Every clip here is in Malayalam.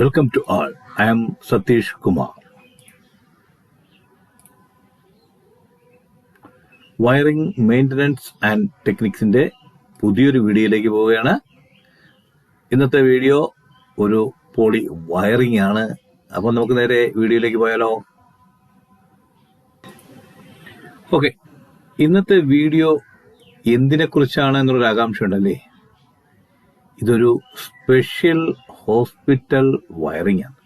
Welcome to all. I am Satish Kumar. Wiring maintenance and ടെക്നിക്സിൻ്റെ പുതിയൊരു വീഡിയോയിലേക്ക് പോവുകയാണ്. ഇന്നത്തെ വീഡിയോ ഒരു പോളി വയറിംഗ് ആണ്. അപ്പോൾ നമുക്ക് നേരെ വീഡിയോയിലേക്ക് പോയാലോ? ഓക്കെ, ഇന്നത്തെ വീഡിയോ എന്തിനെക്കുറിച്ചാണ് എന്നുള്ളൊരു ആകാംക്ഷ ഉണ്ടല്ലേ. ഇതൊരു സ്പെഷ്യൽ ഹോസ്പിറ്റൽ വയറിംഗ് ആണ്.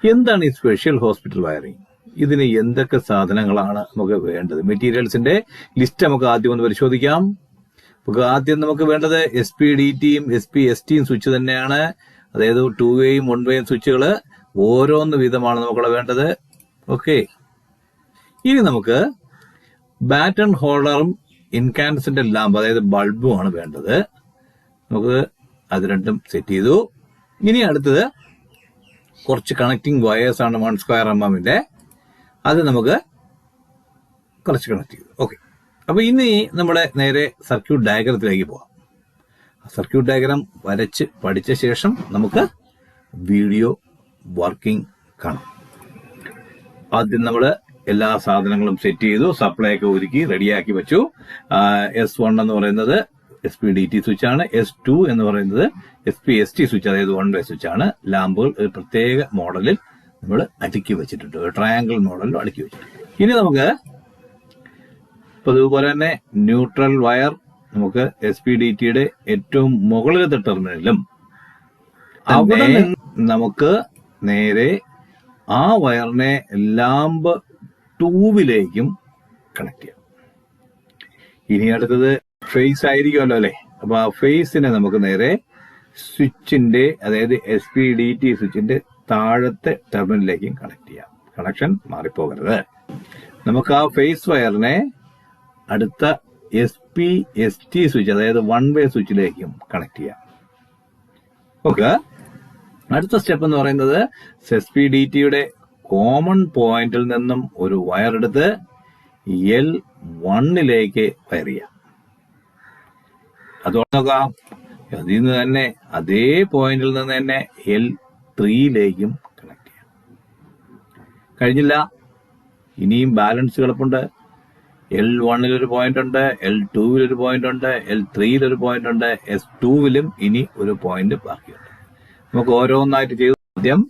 എന്താണ് ഈ സ്പെഷ്യൽ ഹോസ്പിറ്റൽ വയറിംഗ്? ഇതിന് എന്തൊക്കെ സാധനങ്ങളാണ് നമുക്ക് വേണ്ടത്? മെറ്റീരിയൽസിന്റെ ലിസ്റ്റ് നമുക്ക് ആദ്യം ഒന്ന് പരിശോധിക്കാം. ആദ്യം നമുക്ക് വേണ്ടത് SPDTയും SPSTയും സ്വിച്ച് തന്നെയാണ്. അതായത് 2-വേയും 1-വേയും സ്വിച്ചുകൾ ഓരോന്ന് വീതമാണ് നമുക്കുള്ള വേണ്ടത്. ഓക്കെ, ഇനി നമുക്ക് ബാറ്റൺ ഹോൾഡറും ഇൻകാൻഡസന്റ് ലാമ്പ് അതായത് ബൾബുമാണ് വേണ്ടത്. നമുക്ക് അത് രണ്ടും സെറ്റ് ചെയ്തു. ഇനി അടുത്തത് കുറച്ച് കണക്റ്റിംഗ് വയേഴ്സ് ആണ് 1² mm. അത് നമുക്ക് കുറച്ച് കണക്ട് ചെയ്തു. ഓക്കെ, അപ്പൊ ഇനി നമ്മുടെ നേരെ സർക്യൂട്ട് ഡയഗ്രത്തിലേക്ക് പോകാം. സർക്യൂട്ട് ഡയഗ്രാം വരച്ച് പഠിച്ച ശേഷം നമുക്ക് വീഡിയോ വർക്കിംഗ് കാണാം. ആദ്യം നമ്മൾ എല്ലാ സാധനങ്ങളും സെറ്റ് ചെയ്തു, സപ്ലൈ ഒക്കെ ഒരുക്കി റെഡിയാക്കി വെച്ചു. S1 എന്ന് പറയുന്നത് SPDT സ്വിച്ച് ആണ്. S2 എന്ന് പറയുന്നത് SPST സ്വിച്ച് അതായത് 1-വേ സ്വിച്ച് ആണ്. ലാമ്പുകൾ ഒരു പ്രത്യേക മോഡലിൽ നമ്മൾ അടുക്കി വെച്ചിട്ടുണ്ട്, ട്രയാങ്കിൾ മോഡലിൽ അടുക്കി വെച്ചിട്ടുണ്ട്. ഇനി നമുക്ക് അതുപോലെ തന്നെ ന്യൂട്രൽ വയർ നമുക്ക് SPDTയുടെ ഏറ്റവും മുകളിലത്തെ ടെർമിനലും അവിടെ നമുക്ക് നേരെ ആ വയറിനെ ലാമ്പ് 2-വിലേക്കും കണക്ട് ചെയ്യാം. ഇനി അടുത്തത് ഫേസ് ആയിരിക്കുമല്ലോ അല്ലെ. അപ്പൊ ആ ഫേസിനെ നമുക്ക് നേരെ സ്വിച്ചിന്റെ അതായത് SPDT സ്വിച്ചിന്റെ താഴത്തെ ടെർമിനലിലേക്കും കണക്ട് ചെയ്യാം. കണക്ഷൻ മാറിപ്പോകരുത്. നമുക്ക് ആ ഫേസ് വയറിനെ അടുത്ത SPST സ്വിച്ച് അതായത് 1-വേ സ്വിച്ചിലേക്കും കണക്ട് ചെയ്യാം. ഓക്കെ, അടുത്ത സ്റ്റെപ്പ് എന്ന് പറയുന്നത് SPDTയുടെ കോമൺ പോയിന്റിൽ നിന്നും ഒരു വയർ എടുത്ത് L1ലേക്ക് വയർ ചെയ്യാം. അതോടെ നോക്കാം, അതിൽ നിന്ന് തന്നെ അതേ പോയിന്റിൽ നിന്ന് തന്നെ L3ലേക്കും കണക്ട് ചെയ്യാം. കഴിഞ്ഞില്ല, ഇനിയും ബാലൻസ് കിടപ്പുണ്ട്. L1-ലൊരു പോയിന്റ് ഉണ്ട്, L2-ലൊരു പോയിന്റ് ഉണ്ട്, L3-ലൊരു പോയിന്റ് ഉണ്ട്, S2-വിലും ഇനി ഒരു പോയിന്റ് ബാക്കിയുണ്ട്. നമുക്ക് ഓരോന്നായിട്ട് ചെയ്തു. ആദ്യം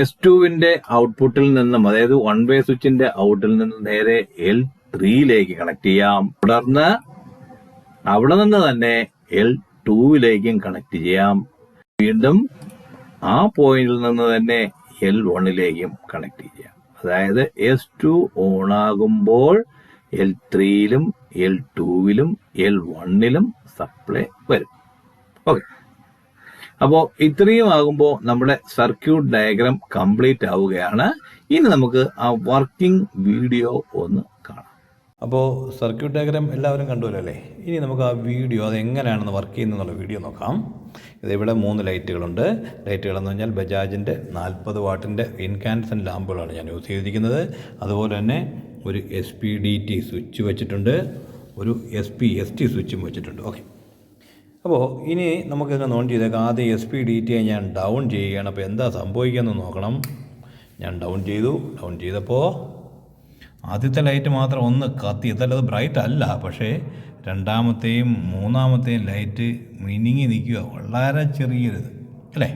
S2-വിന്റെ ഔട്ട്പുട്ടിൽ നിന്നും അതായത് 1-വേ സ്വിച്ചിന്റെ ഔട്ടിൽ നിന്നും നേരെ L3ലേക്ക് കണക്ട് ചെയ്യാം. തുടർന്ന് അവിടെ നിന്ന് തന്നെ L2-വിലേക്കും കണക്ട് ചെയ്യാം. വീണ്ടും ആ പോയിന്റിൽ നിന്ന് തന്നെ L1ലേക്കും കണക്ട് ചെയ്യാം. അതായത് S2 ഓൺ ആകുമ്പോൾ L3-ലും L2-വിലും L1-ലും സപ്ലൈ വരും. ഓക്കെ, അപ്പോ ഇത്രയും ആകുമ്പോൾ നമ്മുടെ സർക്യൂട്ട് ഡയഗ്രാം കംപ്ലീറ്റ് ആവുകയാണ്. ഇനി നമുക്ക് ആ വർക്കിംഗ് വീഡിയോ ഒന്ന് കാണാം. അപ്പോൾ സർക്യൂട്ട് ഡയഗ്രാം എല്ലാവരും കണ്ടുവല്ലോ അല്ലേ. ഇനി നമുക്ക് ആ വീഡിയോ അത് എങ്ങനെയാണെന്ന് വർക്ക് ചെയ്യുന്നുള്ള വീഡിയോ നോക്കാം. ഇതിവിടെ 3 ലൈറ്റുകളുണ്ട്. ലൈറ്റുകളെന്ന് പറഞ്ഞാൽ ബജാജിൻ്റെ 40 വാട്ടിൻ്റെ ഇൻകാൻഡസന്റ് ലാമ്പുകളാണ് ഞാൻ യൂസ് ചെയ്തിരിക്കുന്നത്. അതുപോലെ തന്നെ ഒരു SPDT സ്വിച്ച് വെച്ചിട്ടുണ്ട്, ഒരു SPST സ്വിച്ചും വെച്ചിട്ടുണ്ട്. ഓക്കെ, അപ്പോൾ ഇനി നമുക്കിതിനെ ഓൺ ചെയ്തേക്കാം. ആദ്യം SPDT ഞാൻ ഡൗൺ ചെയ്യുകയാണ്. അപ്പോൾ എന്താ സംഭവിക്കുകയെന്ന് നോക്കണം. ഞാൻ ഡൗൺ ചെയ്തപ്പോൾ ആദ്യത്തെ ലൈറ്റ് മാത്രം ഒന്ന് കത്തി. അതല്ലത് ബ്രൈറ്റ് അല്ല, പക്ഷേ രണ്ടാമത്തെയും മൂന്നാമത്തെയും ലൈറ്റ് മിനിങ്ങി നിൽക്കുക, വളരെ ചെറിയൊരിത് അല്ലേ.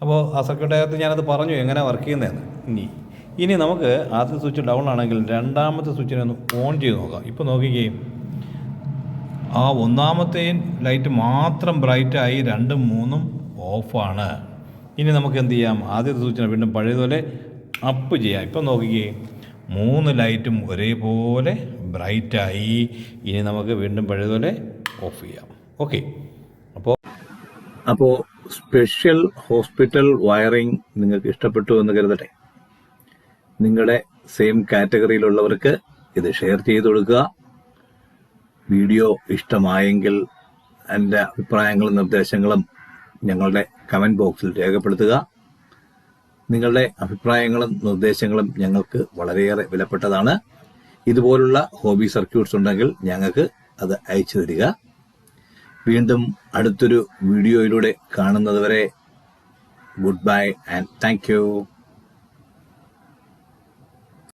അപ്പോൾ ആ സർക്യൂട്ടിനകത്ത് ഞാനത് പറഞ്ഞു എങ്ങനെ വർക്ക് ചെയ്യുന്നതെന്ന്. ഇനി നമുക്ക് ആദ്യത്തെ സ്വിച്ച് ഡൗൺ ആണെങ്കിൽ രണ്ടാമത്തെ സ്വിച്ചിനെ ഒന്ന് ഓൺ ചെയ്ത് നോക്കാം. ഇപ്പോൾ നോക്കിക്കേ, ആ ഒന്നാമത്തെയും ലൈറ്റ് മാത്രം ബ്രൈറ്റായി 2ഉം 3ഉം ഓഫാണ്. ഇനി നമുക്ക് എന്ത് ചെയ്യാം, ആദ്യത്തെ സ്വിച്ചിനെ വീണ്ടും പഴയതുപോലെ അപ്പ് ചെയ്യാം. ഇപ്പം നോക്കിക്കേ, 3 ലൈറ്റും ഒരേപോലെ ബ്രൈറ്റായി. ഇനി നമുക്ക് വീണ്ടും പഴയതുപോലെ ഓഫ് ചെയ്യാം. ഓക്കെ, അപ്പോൾ സ്പെഷ്യൽ ഹോസ്പിറ്റൽ വയറിംഗ് നിങ്ങൾക്ക് ഇഷ്ടപ്പെട്ടു എന്ന് കരുതട്ടെ. നിങ്ങളുടെ സെയിം കാറ്റഗറിയിലുള്ളവർക്ക് ഇത് ഷെയർ ചെയ്ത് കൊടുക്കുക. വീഡിയോ ഇഷ്ടമായെങ്കിൽ എൻ്റെ അഭിപ്രായങ്ങളും നിർദ്ദേശങ്ങളും ഞങ്ങളുടെ കമൻറ്റ് ബോക്സിൽ രേഖപ്പെടുത്തുക. നിങ്ങളുടെ അഭിപ്രായങ്ങളും നിർദ്ദേശങ്ങളും ഞങ്ങൾക്ക് വളരെയേറെ വിലപ്പെട്ടതാണ്. ഇതുപോലുള്ള ഹോബി സർക്യൂട്ട്സ് ഉണ്ടെങ്കിൽ ഞങ്ങൾക്ക് അത് അയച്ചു തരിക. വീണ്ടും അടുത്തൊരു വീഡിയോയിലൂടെ കാണുന്നതുവരെ goodbye and thank U.